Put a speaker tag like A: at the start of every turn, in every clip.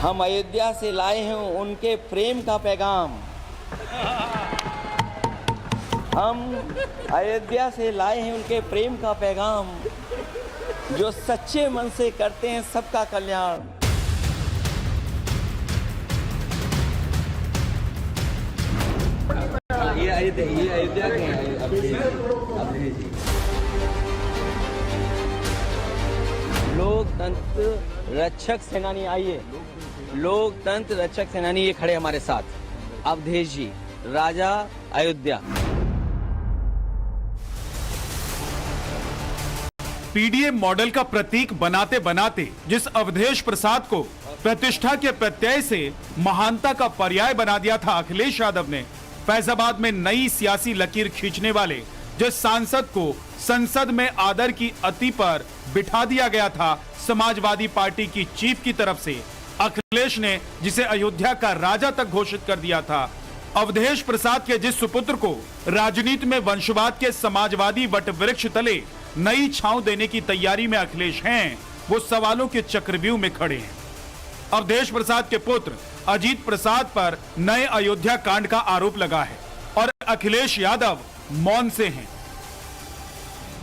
A: हम अयोध्या से लाए हैं उनके प्रेम का पैगाम। हम अयोध्या से लाए हैं उनके प्रेम का पैगाम, जो सच्चे मन से करते हैं सबका कल्याण। ये अयोध्या के हैं अवधेश जी। लोकतंत्र रक्षक सेनानी, आइए लोकतंत्र रक्षक सेनानी ये खड़े हमारे साथ, अवधेश जी, राजा अयोध्या।
B: पीडीए मॉडल का प्रतीक बनाते बनाते जिस अवधेश प्रसाद को प्रतिष्ठा के प्रत्यय से महानता का पर्याय बना दिया था अखिलेश यादव ने, फैजाबाद में नई सियासी लकीर खींचने वाले जिस सांसद को संसद में आदर की अति पर बिठा दिया गया था समाजवादी पार्टी की चीफ की तरफ से, अखिलेश ने जिसे अयोध्या का राजा तक घोषित कर दिया था, अवधेश प्रसाद के जिस सुपुत्र को राजनीति में वंशवाद के समाजवादी वट वृक्ष तले नई छांव देने की तैयारी में अखिलेश हैं, वो सवालों के चक्रव्यूह में खड़े हैं। अवधेश प्रसाद के पुत्र अजीत प्रसाद पर नए अयोध्या कांड का आरोप लगा है और अखिलेश यादव मौन से हैं।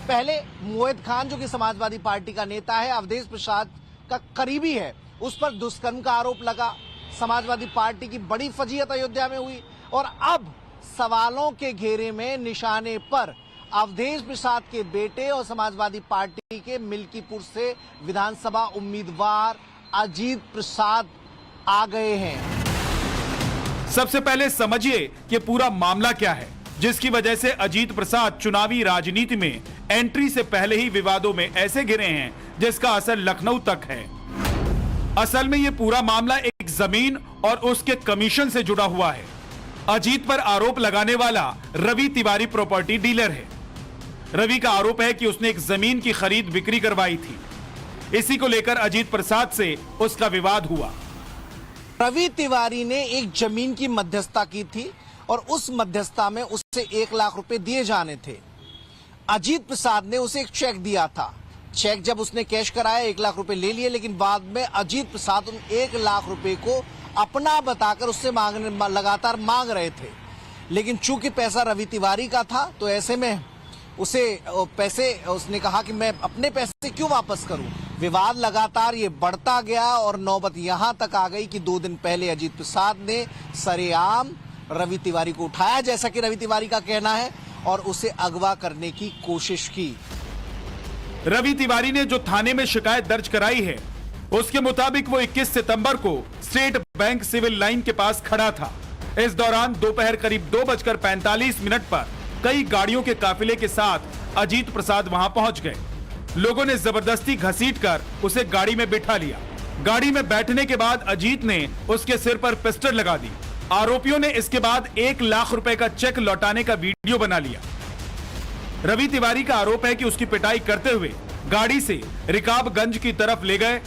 C: पहले मोहित खान जो कि समाजवादी पार्टी का नेता है, अवधेश प्रसाद का करीबी है, उस पर दुष्कर्म का आरोप लगा। समाजवादी पार्टी की बड़ी फजीहत अयोध्या में हुई और अब सवालों के घेरे में निशाने पर अवधेश प्रसाद के बेटे और समाजवादी पार्टी के मिल्कीपुर से विधानसभा उम्मीदवार अजीत प्रसाद आ गए हैं।
B: सबसे पहले समझिए कि पूरा मामला क्या है, जिसकी वजह से अजीत प्रसाद चुनावी राजनीति में एंट्री से पहले ही विवादों में ऐसे घिरे हैं जिसका असर लखनऊ तक है। असल में यह पूरा मामला एक जमीन और उसके कमीशन से जुड़ा हुआ है। अजीत पर आरोप लगाने वाला रवि तिवारी प्रॉपर्टी डीलर है। रवि का आरोप है कि उसने एक जमीन की खरीद बिक्री करवाई थी। इसी को लेकर अजीत प्रसाद से उसका विवाद हुआ।
C: रवि तिवारी ने एक जमीन की मध्यस्थता की थी और उस मध्यस्थता में उससे 1 लाख रुपए दिए जाने थे। अजीत प्रसाद ने उसे एक चेक दिया था। चेक जब उसने कैश कराया 1 लाख रुपए ले लिए, लेकिन बाद में अजीत प्रसाद उन 1 लाख रुपए को अपना बताकर उससे लगातार मांग रहे थे। लेकिन चूंकि पैसा रवि तिवारी का था तो ऐसे में उसने कहा कि मैं अपने पैसे क्यों वापस करूं। विवाद लगातार ये बढ़ता गया और नौबत यहां तक आ गई कि 2 दिन पहले अजीत प्रसाद ने सरेआम रवि तिवारी को उठाया, जैसा कि रवि तिवारी का कहना है, और उसे अगवा करने की कोशिश की।
B: रवि तिवारी ने जो थाने में शिकायत दर्ज कराई है, उसके मुताबिक वो 21 सितंबर को स्टेट बैंक सिविल लाइन के पास खड़ा था। इस दौरान दोपहर करीब 2:45 पर कई गाड़ियों के काफिले के साथ अजीत प्रसाद वहां पहुंच गए। लोगों ने जबरदस्ती घसीटकर उसे गाड़ी में बिठा लिया। गाड़ी में बैठने के बाद अजीत ने उसके सिर पर पिस्टल लगा दी। आरोपियों ने इसके बाद 1 लाख रुपए का चेक लौटाने का वीडियो बना लिया। रवि तिवारी का आरोप है कि उसकी पिटाई करते हुए गाड़ी से रिकाबगंज की तरफ ले गए।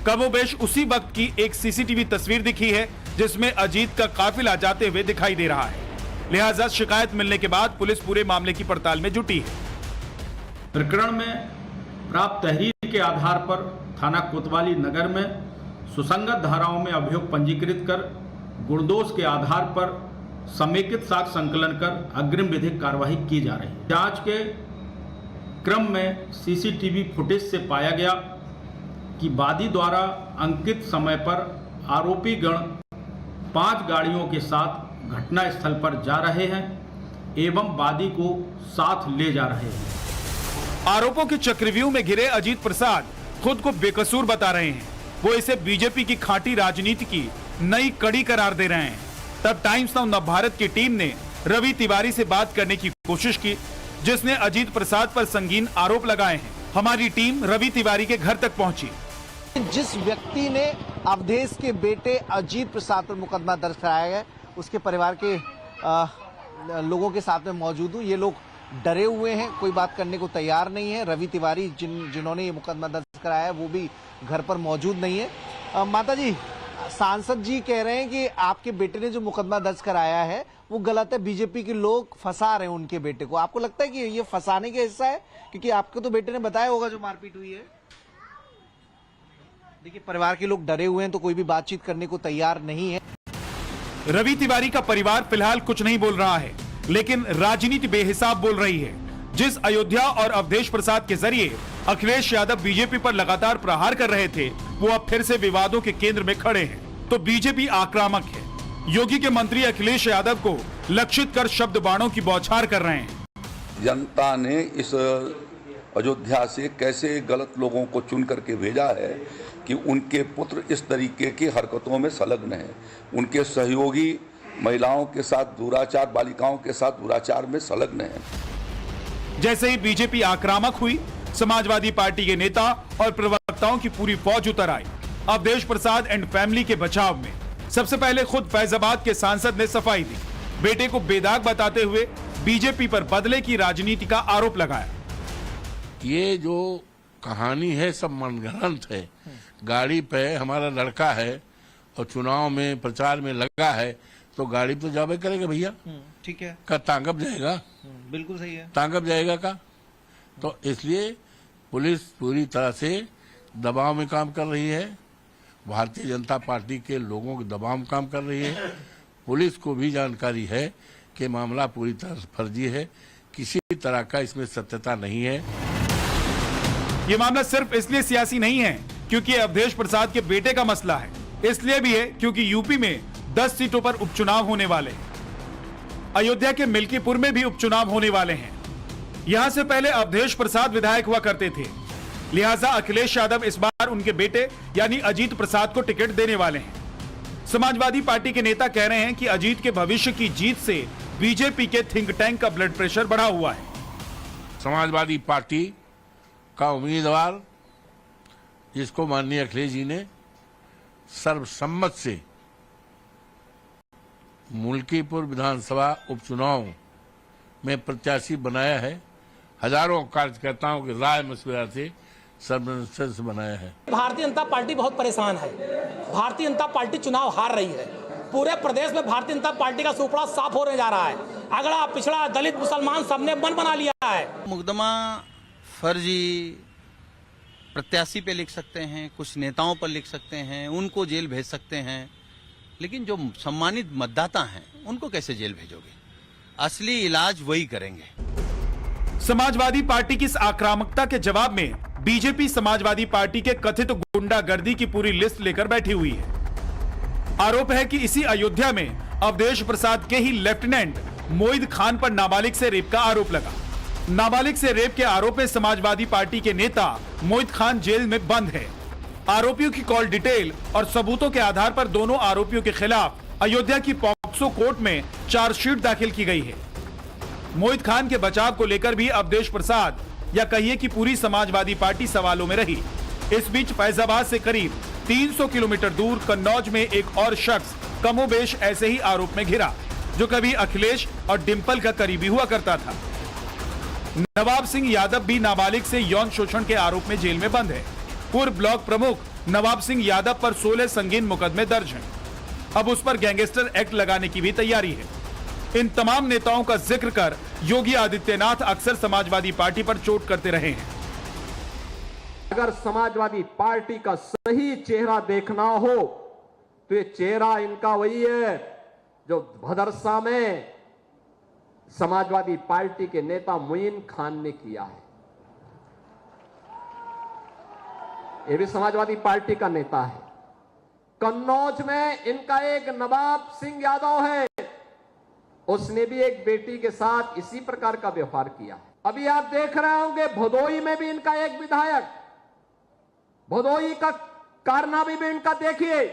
B: कमोबेश उसी वक्त की एक सीसीटीवी तस्वीर दिखी है जिसमें अजीत का काफिला जाते हुए दिखाई दे रहा है। लिहाजा शिकायत मिलने के बाद पुलिस पूरे मामले की पड़ताल में जुटी है।
D: प्रकरण में प्राप्त तहरीर के आधार पर थाना कोतवाली नगर में सुसंगत धाराओं में अभियोग पंजीकृत कर गुणदोष के आधार पर समेकित साक्ष्य संकलन कर अग्रिम विधिक कार्यवाही की जा रही है। जांच के क्रम में सीसीटीवी फुटेज से पाया गया कि वादी द्वारा अंकित समय पर आरोपी गण 5 गाड़ियों के साथ घटना स्थल पर जा रहे हैं एवं वादी को साथ ले जा रहे हैं।
B: आरोपों के चक्रव्यूह में घिरे अजीत प्रसाद खुद को बेकसूर बता रहे हैं। वो इसे बीजेपी की खाटी राजनीति की नई कड़ी करार दे रहे हैं। तब टाइम्स नाउ नवभारत की टीम ने रवि तिवारी से बात करने की कोशिश की, जिसने अजीत प्रसाद पर संगीन आरोप लगाए हैं। हमारी टीम रवि तिवारी के घर तक पहुंची।
C: जिस व्यक्ति ने अवधेश के बेटे अजीत प्रसाद पर मुकदमा दर्ज कराया है, उसके परिवार के लोगों के साथ में मौजूद हूं। ये लोग डरे हुए हैं, कोई बात करने को तैयार नहीं है। रवि तिवारी जिन्होंने ये मुकदमा दर्ज कराया है वो भी घर पर मौजूद नहीं है। माता जी, सांसद जी कह रहे हैं कि आपके बेटे ने जो मुकदमा दर्ज कराया है वो गलत है, बीजेपी के लोग फंसा रहे हैं उनके बेटे को। आपको लगता है कि ये फंसाने का हिस्सा है? क्योंकि आपको तो बेटे ने बताया होगा जो मारपीट हुई है। देखिए, परिवार के लोग डरे हुए हैं तो कोई भी बातचीत करने को तैयार नहीं है।
B: रवि तिवारी का परिवार फिलहाल कुछ नहीं बोल रहा है, लेकिन राजनीति बेहिसाब बोल रही है। जिस अयोध्या और अवधेश प्रसाद के जरिए अखिलेश यादव बीजेपी पर लगातार प्रहार कर रहे थे, वो अब फिर से विवादों के केंद्र में खड़े हैं। तो बीजेपी आक्रामक है। योगी के मंत्री अखिलेश यादव को लक्षित कर शब्द बाणों की बौछार कर रहे हैं।
E: जनता ने इस अयोध्या से कैसे गलत लोगों को चुन करके भेजा है कि उनके पुत्र इस तरीके की हरकतों में संलग्न हैं। उनके सहयोगी महिलाओं के साथ दुराचार, बालिकाओं के साथ दुराचार में संलग्न हैं।
B: जैसे ही बीजेपी आक्रामक हुई, समाजवादी पार्टी के नेता और प्रवक्ताओं की पूरी फौज उतर आई अवधेश प्रसाद एंड फैमिली के बचाव में। सबसे पहले खुद फैजाबाद के सांसद ने सफाई दी। बेटे को बेदाग बताते हुए बीजेपी पर बदले की राजनीति का आरोप लगाया।
F: ये जो कहानी है सब मनगढ़ंत है। गाड़ी पे हमारा लड़का है और चुनाव में प्रचार में लगा है तो गाड़ी तो जावे करेगा भैया।
C: ठीक है,
F: का तांगब जाएगा?
C: बिल्कुल सही है।
F: तांगब जाएगा का? तो इसलिए पुलिस पूरी तरह से दबाव में काम कर रही है। भारतीय जनता पार्टी के लोगों के दबाव में काम कर रही है। पुलिस को भी जानकारी है कि मामला पूरी तरह से फर्जी है, किसी तरह का इसमें सत्यता नहीं है।
B: ये मामला सिर्फ इसलिए सियासी नहीं है क्योंकि अवधेश प्रसाद के बेटे का मसला है, इसलिए भी है क्योंकि यूपी में 10 सीटों पर उपचुनाव होने वाले हैं। अयोध्या के मिल्कीपुर में भी उपचुनाव होने वाले हैं। यहां से पहले अवधेश प्रसाद विधायक हुआ करते थे, लिहाजा अखिलेश यादव इस बार उनके बेटे यानी अजीत प्रसाद को टिकट देने वाले हैं। समाजवादी पार्टी के नेता कह रहे हैं कि अजीत के भविष्य की जीत से बीजेपी के थिंक टैंक का ब्लड प्रेशर बढ़ा हुआ है।
F: समाजवादी पार्टी का उम्मीदवार जिसको माननीय अखिलेश जी ने सर्वसम्मत से मुल्कीपुर विधानसभा उपचुनाव में प्रत्याशी बनाया है, हजारों कार्यकर्ताओं के राय मशविरा से सर्वसम्मति से बनाया है।
G: भारतीय जनता पार्टी बहुत परेशान है। भारतीय जनता पार्टी चुनाव हार रही है। पूरे प्रदेश में भारतीय जनता पार्टी का सुपड़ा साफ होने जा रहा है। अगड़ा पिछड़ा दलित मुसलमान सबने मन बना लिया है।
H: मुकदमा फर्जी प्रत्याशी पे लिख सकते हैं, कुछ नेताओं पर लिख सकते हैं, उनको जेल भेज सकते हैं, लेकिन जो सम्मानित मतदाता हैं उनको कैसे जेल भेजोगे? असली इलाज वही करेंगे।
B: समाजवादी पार्टी की इस आक्रामकता के जवाब में बीजेपी समाजवादी पार्टी के कथित गुंडागर्दी की पूरी लिस्ट लेकर बैठी हुई है। आरोप है कि इसी अयोध्या में अवधेश प्रसाद के ही लेफ्टिनेंट मोहिद खान पर नाबालिग से रेप का आरोप लगा। नाबालिग से रेप के आरोप में समाजवादी पार्टी के नेता मोहिद खान जेल में बंद है। आरोपियों की कॉल डिटेल और सबूतों के आधार पर दोनों आरोपियों के खिलाफ अयोध्या की पॉक्सो कोर्ट में चार्जशीट दाखिल की गई है। मोहिद खान के बचाव को लेकर भी अवधेश प्रसाद या कहिए कि पूरी समाजवादी पार्टी सवालों में रही। इस बीच फैजाबाद से करीब 300 किलोमीटर दूर कन्नौज में एक और शख्स कमोबेश ऐसे ही आरोप में घिरा, जो कभी अखिलेश और डिंपल का करीबी हुआ करता था। नवाब सिंह यादव भी नाबालिग से यौन शोषण के आरोप में जेल में बंद है। पूर्व ब्लॉक प्रमुख नवाब सिंह यादव पर 16 संगीन मुकदमे दर्ज हैं। अब उस पर गैंगस्टर एक्ट लगाने की भी तैयारी है। इन तमाम नेताओं का जिक्र कर योगी आदित्यनाथ अक्सर समाजवादी पार्टी पर चोट करते रहे हैं।
I: अगर समाजवादी पार्टी का सही चेहरा देखना हो तो ये चेहरा इनका वही है जो भदरसा में समाजवादी पार्टी के नेता मोइन खान ने किया है। ये भी समाजवादी पार्टी का नेता है। कन्नौज में इनका एक नवाब सिंह यादव है, उसने भी एक बेटी के साथ इसी प्रकार का व्यवहार किया है। अभी आप देख रहे होंगे भदोई में भी इनका एक विधायक, भदोई का कारनामा भी इनका देखिए।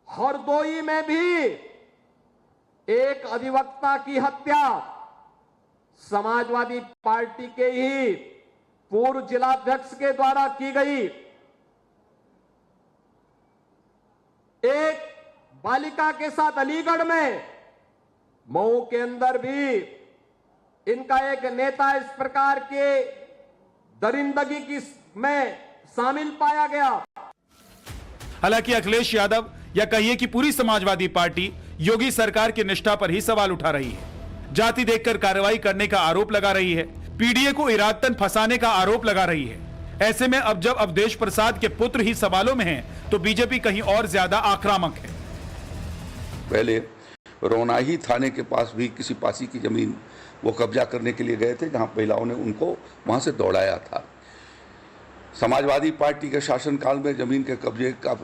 I: हरदोई में भी एक अधिवक्ता की हत्या समाजवादी पार्टी के ही पूर्व जिलाध्यक्ष के द्वारा की गई। एक बालिका के साथ अलीगढ़ में, मऊ के अंदर भी इनका एक नेता इस प्रकार के दरिंदगी की में शामिल पाया गया।
B: हालांकि अखिलेश यादव या कहिए कि पूरी समाजवादी पार्टी योगी सरकार की निष्ठा पर ही सवाल उठा रही है। जाति देखकर कार्रवाई करने का आरोप लगा रही है। पीडीए को इरादतन फंसाने का आरोप लगा रही है। ऐसे में अब जब अवधेश प्रसाद के पुत्र ही सवालों में हैं, तो बीजेपी कहीं और ज्यादा आक्रामक है।
E: पहले रोनाही थाने के पास भी किसी पासी की जमीन वो कब्जा करने के लिए गए थे, जहां महिलाओं ने उनको वहां से दौड़ाया था। समाजवादी पार्टी के शासनकाल में जमीन के कब्जे का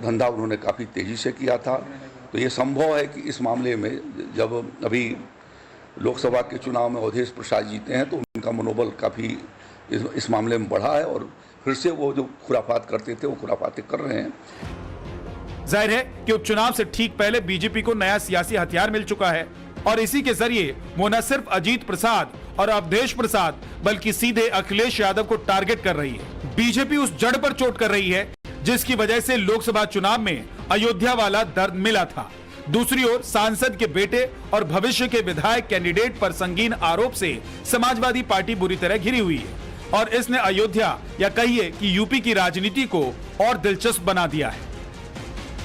E: धंधा उन्होंने काफ़ी तेजी से किया था। तो ये संभव है कि इस मामले में जब अभी लोकसभा के चुनाव में अवधेश प्रसाद जीते हैं तो उनका मनोबल काफ़ी इस मामले में बढ़ा है और फिर से वो जो खुराफात करते थे वो खुराफातें कर रहे हैं।
B: जाहिर है कि उपचुनाव से ठीक पहले बीजेपी को नया सियासी हथियार मिल चुका है और इसी के जरिए वो न सिर्फ अजीत प्रसाद और अवधेश प्रसाद बल्कि सीधे अखिलेश यादव को टारगेट कर रही है। बीजेपी उस जड़ पर चोट कर रही है जिसकी वजह से लोकसभा चुनाव में अयोध्या वाला दर्द मिला था। दूसरी ओर सांसद के बेटे और भविष्य के विधायक कैंडिडेट पर संगीन आरोप से समाजवादी पार्टी बुरी तरह घिरी हुई है और इसने अयोध्या या कहिए कि यूपी की राजनीति को और दिलचस्प बना दिया है।